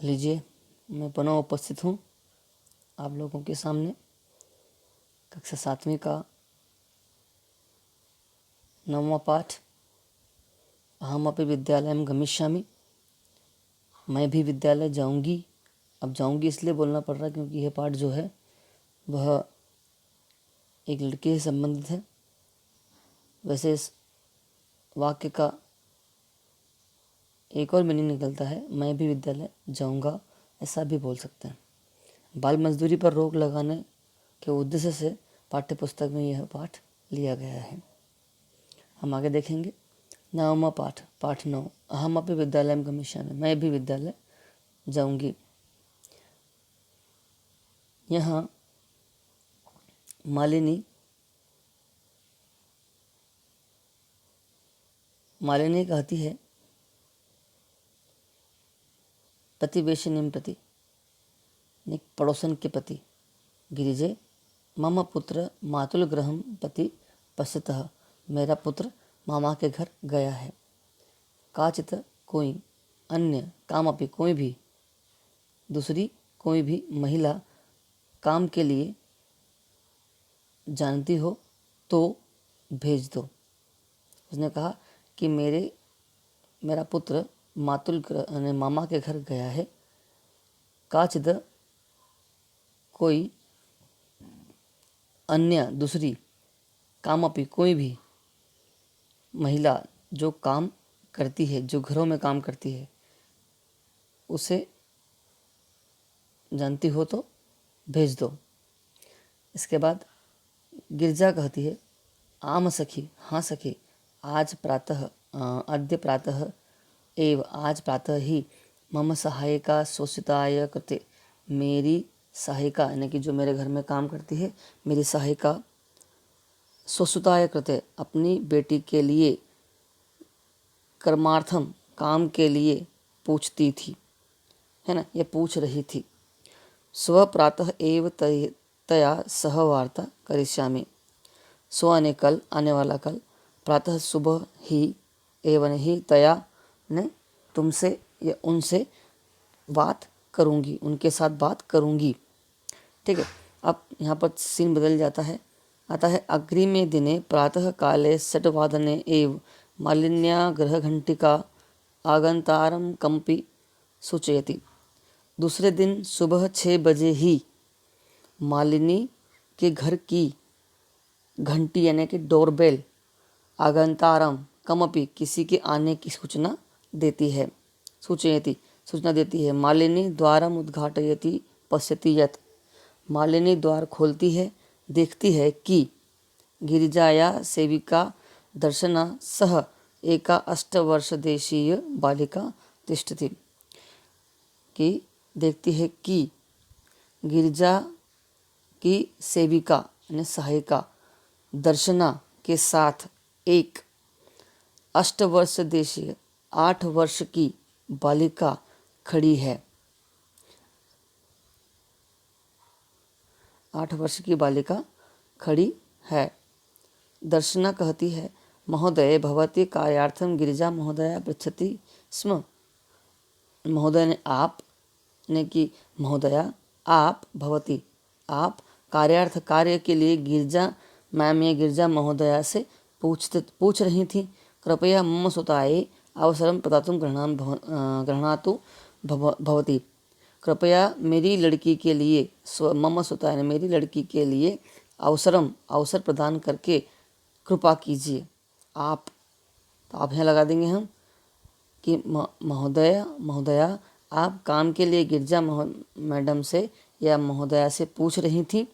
लीजिए, मैं पुनः उपस्थित हूँ आप लोगों के सामने कक्षा 7वीं का 9वां पाठ अहमपि विद्यालयं गमिष्यामि। मैं भी विद्यालय जाऊंगी। अब जाऊंगी इसलिए बोलना पड़ रहा है क्योंकि यह पाठ जो है वह एक लड़के से संबंधित है। वैसे इस वाक्य का एक और मीनिंग निकलता है, मैं भी विद्यालय जाऊंगा, ऐसा भी बोल सकते हैं। बाल मजदूरी पर रोक लगाने के उद्देश्य से पाठ्य पुस्तक में यह पाठ लिया गया है। हम आगे देखेंगे। 9वां पाठ, पाठ 9, अहमपि विद्यालयं गमिष्यामि, मैं भी विद्यालय जाऊंगी। यहाँ मालिनी कहती है प्रतिवेशिनीं प्रति, पड़ोसन के प्रति, गिरिजे मम पुत्र मातुल गृहं प्रति पश्यतः, मेरा पुत्र मामा के घर गया है। काचित कोई, अन्य कामपि कोई भी, दूसरी कोई भी महिला काम के लिए जानती हो तो भेज दो। उसने कहा कि मेरा पुत्र मामा के घर गया है। काचिद कोई, अन्य दूसरी, कामपि कोई भी महिला जो काम करती है, जो घरों में काम करती है, उसे जानती हो तो भेज दो। इसके बाद गिरजा कहती है आम सखी, हाँ सखी, अद्य प्रातः एव, आज प्रातः ही, मम सहायिका शोषिताय कृते, मेरी सहायिका यानी कि जो मेरे घर में काम करती है, मेरी सहायिका शोषिताय कृते, अपनी बेटी के लिए, कर्मार्थम, काम के लिए पूछती थी, है ना, ये पूछ रही थी। स्व प्रातः एव तया सह वार्ता करिष्यामि, स्व ने कल, आने वाला कल, प्रातः सुबह ही, एवं ही, तया ने तुमसे या उनसे बात करूंगी, उनके साथ बात करूंगी। ठीक है, अब यहाँ पर सीन बदल जाता है, आता है अग्रिमे दिने प्रातः काले 6 एव मालिन्या गृहघंटिका आगंतारम कम्पि सूचयति। दूसरे दिन सुबह 6 बजे ही मालिनी के घर की घंटी यानी कि डोरबेल, आगंतारम, कमपि, किसी के आने की सूचना देती है, सूचयति, सूचना देती है। मालिनी द्वारम उद्घाटयति पश्यति यत्, मालिनी द्वार खोलती है, देखती है कि गिरिजाया सेविका दर्शना सह एका 8 वर्षदेशीय बालिका तिष्ठति, कि देखती है कि गिरिजा की सेविका यानी सहायिका दर्शना के साथ एक 8 वर्षदेशीय, 8 वर्ष की बालिका खड़ी है। 8 वर्ष की बालिका खड़ी है। दर्शना कहती है महोदय भवती कार्यार्थम गिरिजा महोदया पृच्छति स्म। महोदय ने आप, ने कि महोदया आप, भवती आप, कार्यार्थ कार्य के लिए गिरजा मैम या गिरजा महोदया से पूछ रही थी। कृपया मम सुताये अवसरम प्रदातुं गृह्णातु भवती, कृपया मेरी लड़की के लिए, मम सुताये मेरी लड़की के लिए, अवसर प्रदान करके कृपा कीजिए। आप, तो आप यहाँ लगा देंगे हम कि महोदया आप काम के लिए गिरजा मैडम से या महोदया से पूछ रही थी।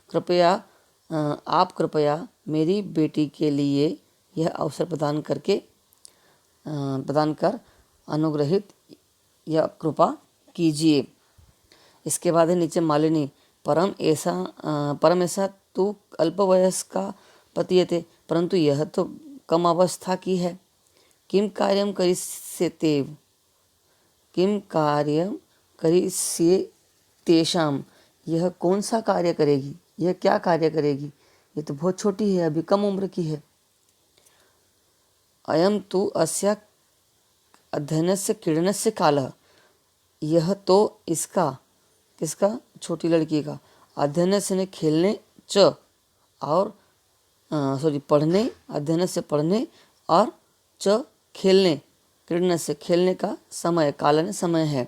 कृपया आप कृपया मेरी बेटी के लिए यह अवसर प्रदान कर अनुग्रहित या कृपा कीजिए। इसके बाद है नीचे मालिनी, परम ऐसा तू अल्पवयस्का पतीयते, परंतु यह तो कम अवस्था की है। किम कार्यम करिष्यतेव, किम कार्यम करिष्यतेषाम, यह कौन सा कार्य करेगी, यह क्या कार्य करेगी, ये तो बहुत छोटी है, अभी कम उम्र की है। अयम तु अस्या अध्ययनस्य क्रीडनस्य कालः, यह तो इसका, किसका, छोटी लड़की का, अध्ययन से खेलने च और पढ़ने, अध्ययन से पढ़ने और च खेलने, क्रीडन से खेलने का समय, कालन समय है।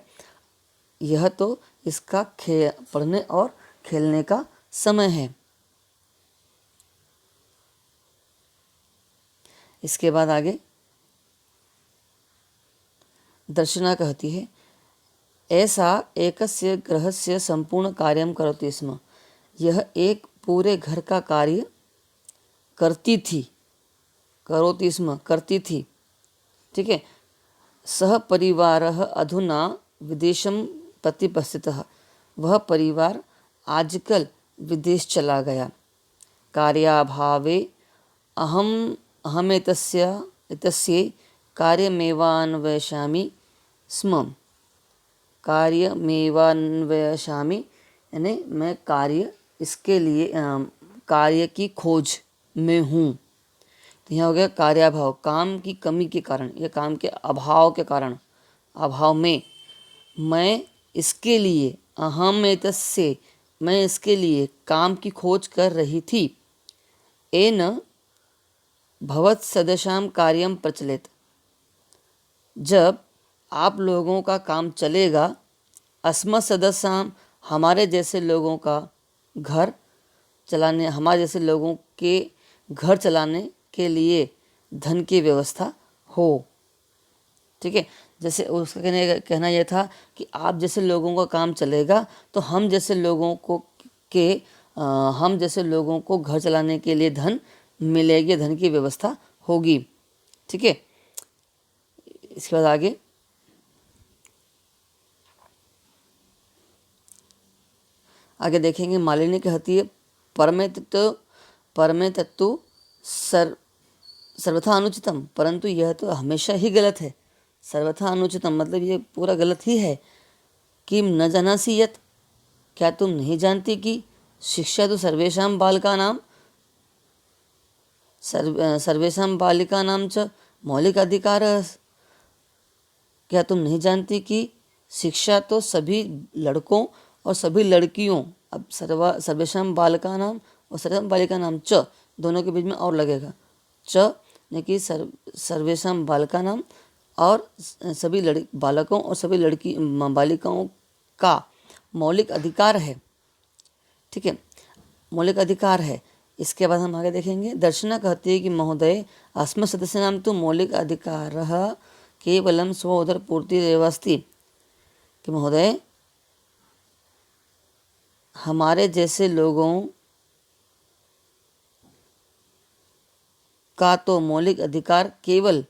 यह तो इसका पढ़ने और खेलने का समय है। इसके बाद आगे दर्शना कहती है, ऐसा एकस्य गृहस्य संपूर्ण कार्यं करोति स्म। यह एक पूरे घर का कार्य करती थी, करोति स्म, करती थी। ठीक है। सह परिवारः अधुना विदेशं प्रतिपस्थितः। वह परिवार आजकल विदेश चला गया। कार्याभावे एतस्यै कार्यमेवान्वेषामि स्म। कार्यमेवान्वेषामि यानी मैं इसके लिए कार्य की खोज में हूँ। तो यहाँ हो गया कार्याभाव, काम की कमी के कारण या काम के अभाव के कारण, अभाव में मैं इसके लिए, अहमेतस्य, मैं इसके लिए काम की खोज कर रही थी। एन भवत्सदशां कार्यं प्रचलित। जब आप लोगों का काम चलेगा, अस्मत् सदस्याम, हमारे जैसे लोगों का घर चलाने, हमारे जैसे लोगों के घर चलाने के लिए धन की व्यवस्था हो। ठीक है। जैसे उसका कहना यह था कि आप जैसे लोगों का काम चलेगा तो हम जैसे लोगों को घर चलाने के लिए धन मिलेगी, धन की व्यवस्था होगी। ठीक है। इसके बाद आगे देखेंगे। मालिनी कहती है, परमे तत्व सर्वथा अनुचितम, परंतु यह तो हमेशा ही गलत है। सर्वथा अनुचितम मतलब ये पूरा गलत ही है। किम न जानासि यत्, क्या तुम नहीं जानती कि शिक्षा तो सर्वेषां बालिकानां च मौलिक अधिकारः। क्या तुम नहीं जानती कि शिक्षा तो सभी लड़कों और सभी लड़कियों, अब सर्वेषां बालिकानां और सर्वेषां बालिकानां च, दोनों के बीच में और लगेगा च, यानी कि सर्वेषां बालिकानां और सभी बालकों और सभी बालिकाओं का मौलिक अधिकार है। ठीक है, मौलिक अधिकार है। इसके बाद हम आगे देखेंगे। दर्शना कहती है कि महोदय, अस्मत् सदस्यानां तु मौलिक अधिकारः केवलं स्व उदरपूर्तिरेव अस्ति। कि महोदय, हमारे जैसे लोगों का तो मौलिक अधिकार केवल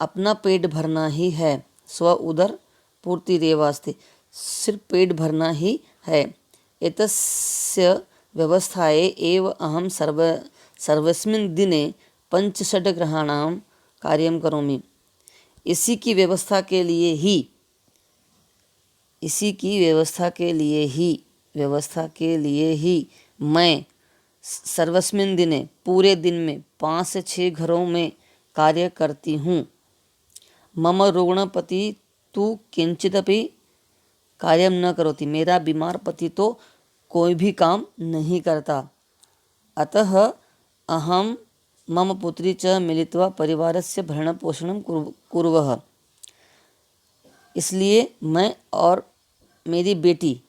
अपना पेट भरना ही है। स्व उदर पूर्तिरेव अस्ति, सिर्फ पेट भरना ही है। एतस्य व्यवस्थाये एव अहं सर्वस्मिन् दिने 5-6 ग्रहाणां कार्यं करोमि। इसी की व्यवस्था के लिए ही मैं सर्वस्मिन् दिने, पूरे दिन में 5 से 6 घरों में कार्य करती हूँ। मम रुग्णपति तु किंचिदपि कार्यं न करोति। मेरा बीमार पति तो कोई भी काम नहीं करता। अतः अहम मम पुत्री च मिलित्वा परिवारस्य भरणपोषणं कुर्वः। इसलिए मैं और मेरी बेटी,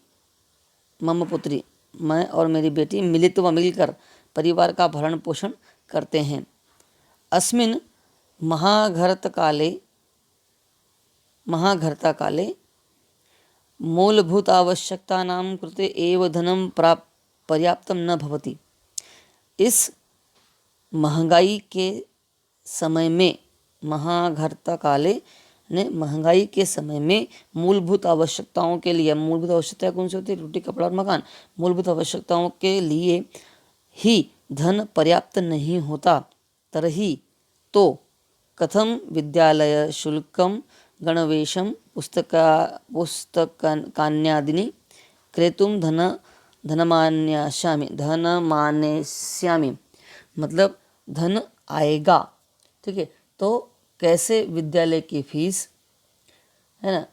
मम पुत्री, मैं और मेरी बेटी मिलकर परिवार का भरण पोषण करते हैं। अस्मिन् महाघर्तकाले मूलभूत आवश्यकतानां कृते एव धनं पर्याप्तं न भवति। इस महंगाई के समय में, महाघर्तकाले ने महंगाई के समय में मूलभूत आवश्यकताओं के लिए, मूलभूत आवश्यकताएं कौन सी होती है? रोटी, कपड़ा और मकान। मूलभूत आवश्यकताओं के लिए ही धन पर्याप्त नहीं होता, तर्हि तो कथम विद्यालय शुल्कं, गणवेशं, पुस्तकान्यादीनि क्रेतुं धनमानेष्यामि, मतलब धन आएगा। ठीक है, तो कैसे विद्यालय की फीस, है ना,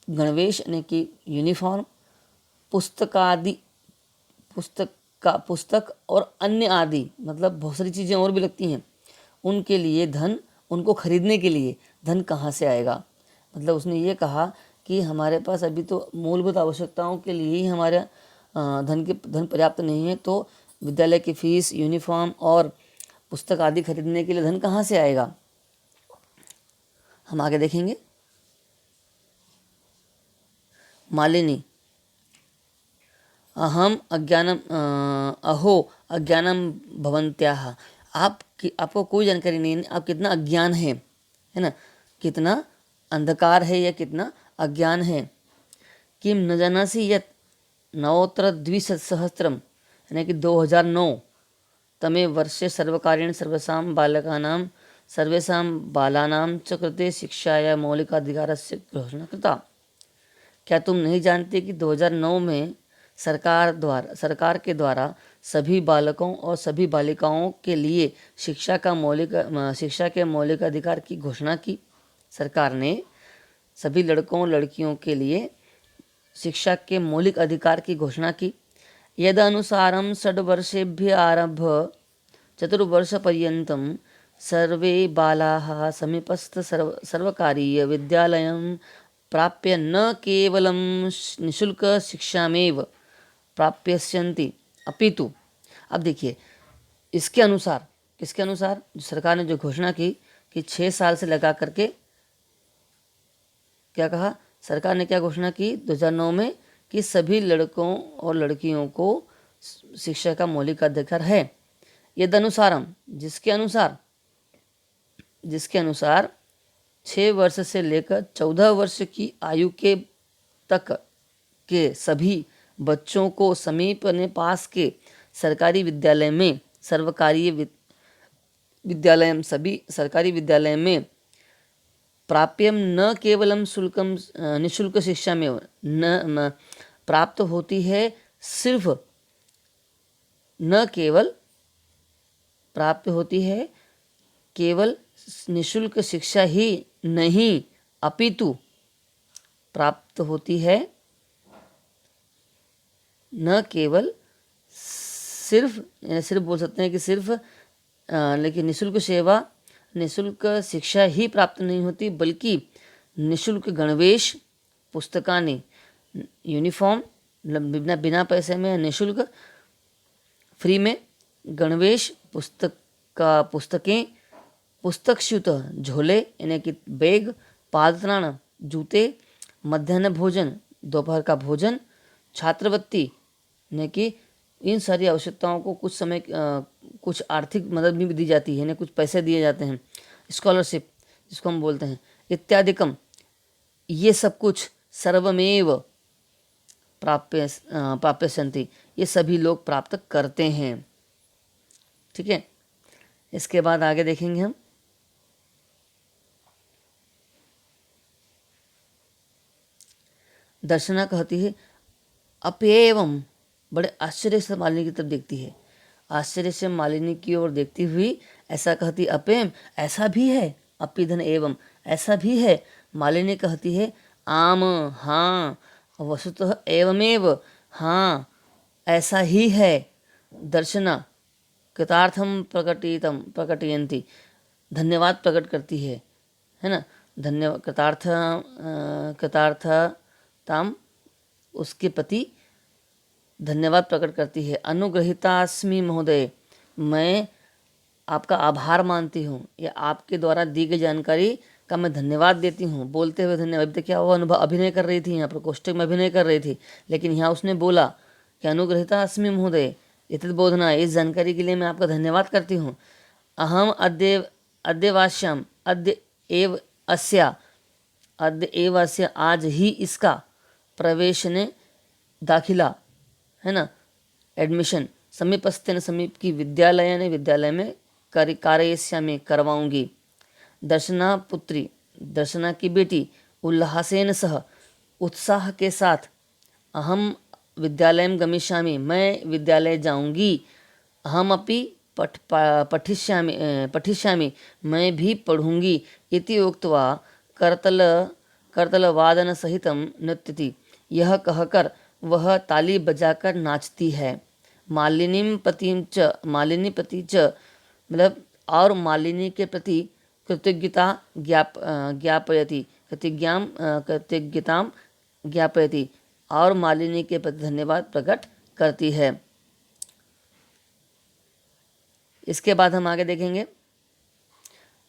गणवेश यानी कि यूनिफॉर्म, पुस्तक और अन्य आदि, मतलब बहुत सारी चीज़ें और भी लगती हैं, उनके लिए धन, उनको खरीदने के लिए धन कहाँ से आएगा। मतलब उसने ये कहा कि हमारे पास अभी तो मूलभूत आवश्यकताओं के लिए ही हमारे धन पर्याप्त नहीं है, तो विद्यालय की फीस, यूनिफॉर्म और पुस्तक आदि खरीदने के लिए धन कहाँ से आएगा। हम आगे देखेंगे। मालिनी, अहो अज्ञानम भवन्त्याः, आपको कोई जानकारी नहीं है, आप कितना अज्ञान है ना, कितना अंधकार है या कितना अज्ञान है। किम न जानासि यत् नवोत्तरद्विसहस्रम यानी कि 2009 तमे वर्षे सर्वकारेण सर्वेषां बालानां च कृते शिक्षाया मौलिकाधिकारस्य घोषणा कृता। क्या तुम नहीं जानते कि 2009 में सरकार के द्वारा सभी बालकों और सभी बालिकाओं के लिए शिक्षा के मौलिक अधिकार की घोषणा की। सरकार ने सभी लड़कों और लड़कियों के लिए शिक्षा के मौलिक अधिकार की घोषणा की। यदनुसारं 6 वर्षेभ्य आरभ्य चतुर्वर्षपर्यन्तं सर्वे बालाः समीपस्थ सर्वकारीय विद्यालयं प्राप्य न केवलं निःशुल्क शिक्षामेव प्राप्यस्यन्ति अपितु। अब देखिए, इसके अनुसार, किसके अनुसार, जो सरकार ने जो घोषणा की कि 6 साल से लगा करके, क्या कहा सरकार ने, क्या घोषणा की 2009 में कि सभी लड़कों और लड़कियों को शिक्षा का मौलिक अधिकार है। यदनुसारम, जिसके अनुसार 6 वर्ष से लेकर 14 वर्ष की आयु के तक के सभी बच्चों को समीप ने पास के सरकारी विद्यालय में सभी सरकारी विद्यालय में प्राप्यम न केवलम शुल्कम निःशुल्क शिक्षा में न प्राप्त होती है, सिर्फ न केवल प्राप्त होती है केवल निःशुल्क शिक्षा ही नहीं, अपितु प्राप्त होती है न केवल सिर्फ बोल सकते हैं कि सिर्फ, लेकिन निःशुल्क शिक्षा ही प्राप्त नहीं होती, बल्कि निःशुल्क गणवेश, पुस्तकानि, यूनिफॉर्म, बिना पैसे में, निःशुल्क फ्री में गणवेश, पुस्तकें, पुस्तकच्युत झोले यानी कि बैग, पादत्राण जूते, मध्याह्न भोजन दोपहर का भोजन, छात्रवृत्ति यानी कि इन सारी आवश्यकताओं को कुछ आर्थिक मदद भी दी जाती है, यानी कुछ पैसे दिए जाते हैं, स्कॉलरशिप जिसको हम बोलते हैं, इत्यादिकम, ये सब कुछ सर्वमेव प्राप्यस्यन्ति, ये सभी लोग प्राप्त करते हैं। ठीक है, इसके बाद आगे देखेंगे हम। दर्शना कहती है अप्येवम, बड़े आश्चर्य से मालिनी की तरफ देखती है, आश्चर्य से मालिनी की ओर देखती हुई ऐसा कहती, अपेम, ऐसा भी है, अपिधन एवं, ऐसा भी है। मालिनी कहती है आम, हाँ, वस्तुतः एवमेव, हाँ, ऐसा ही है। दर्शना कृतार्थम प्रकटयन्ति, धन्यवाद प्रकट करती है ना, धन्यवाद, कृतार्थताम, उसके प्रति धन्यवाद प्रकट करती है। अनुग्रहितास्मि महोदय, मैं आपका आभार मानती हूँ, या आपके द्वारा दी गई जानकारी का मैं धन्यवाद देती हूँ। बोलते हुए धन्यवाद, अभी तक क्या वो अभिनय कर रही थी, यहाँ पर कोष्टक में अभिनय कर रही थी, लेकिन यहाँ उसने बोला कि अनुग्रहितास्मि महोदय एतद् बोधना, इस जानकारी के लिए मैं आपका धन्यवाद करती हूँ। अहम अद्यवास्याम, अद्य एव अस्या, आज ही इसका, प्रवेश ने दाखिला है ना, एडमिशन, समीपस्थेन, समीप की, विद्यालय में कार्यस्यामि, करवाऊंगी। दर्शना पुत्री, दर्शना की बेटी, उल्लासेन सह, उत्साह के साथ, अहम विद्यालयं गमिष्यामि, मैं विद्यालय जाऊंगी, अहमपि पठिष्यामि, मैं भी पढ़ूंगी, इति उक्त्वा करतल करतलवादन सहितम नृत्यति। यह कहकर वह ताली बजाकर नाचती है। मालिनीम पतिम च, मालिनी पति च मतलब और मालिनी के प्रति कृतज्ञता ज्ञापयति, कृतज्ञताम ज्ञापयति और मालिनी के प्रति धन्यवाद प्रकट करती है। इसके बाद हम आगे देखेंगे।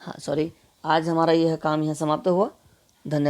हाँ सॉरी, आज हमारा यह काम यहाँ समाप्त हुआ। धन्यवाद।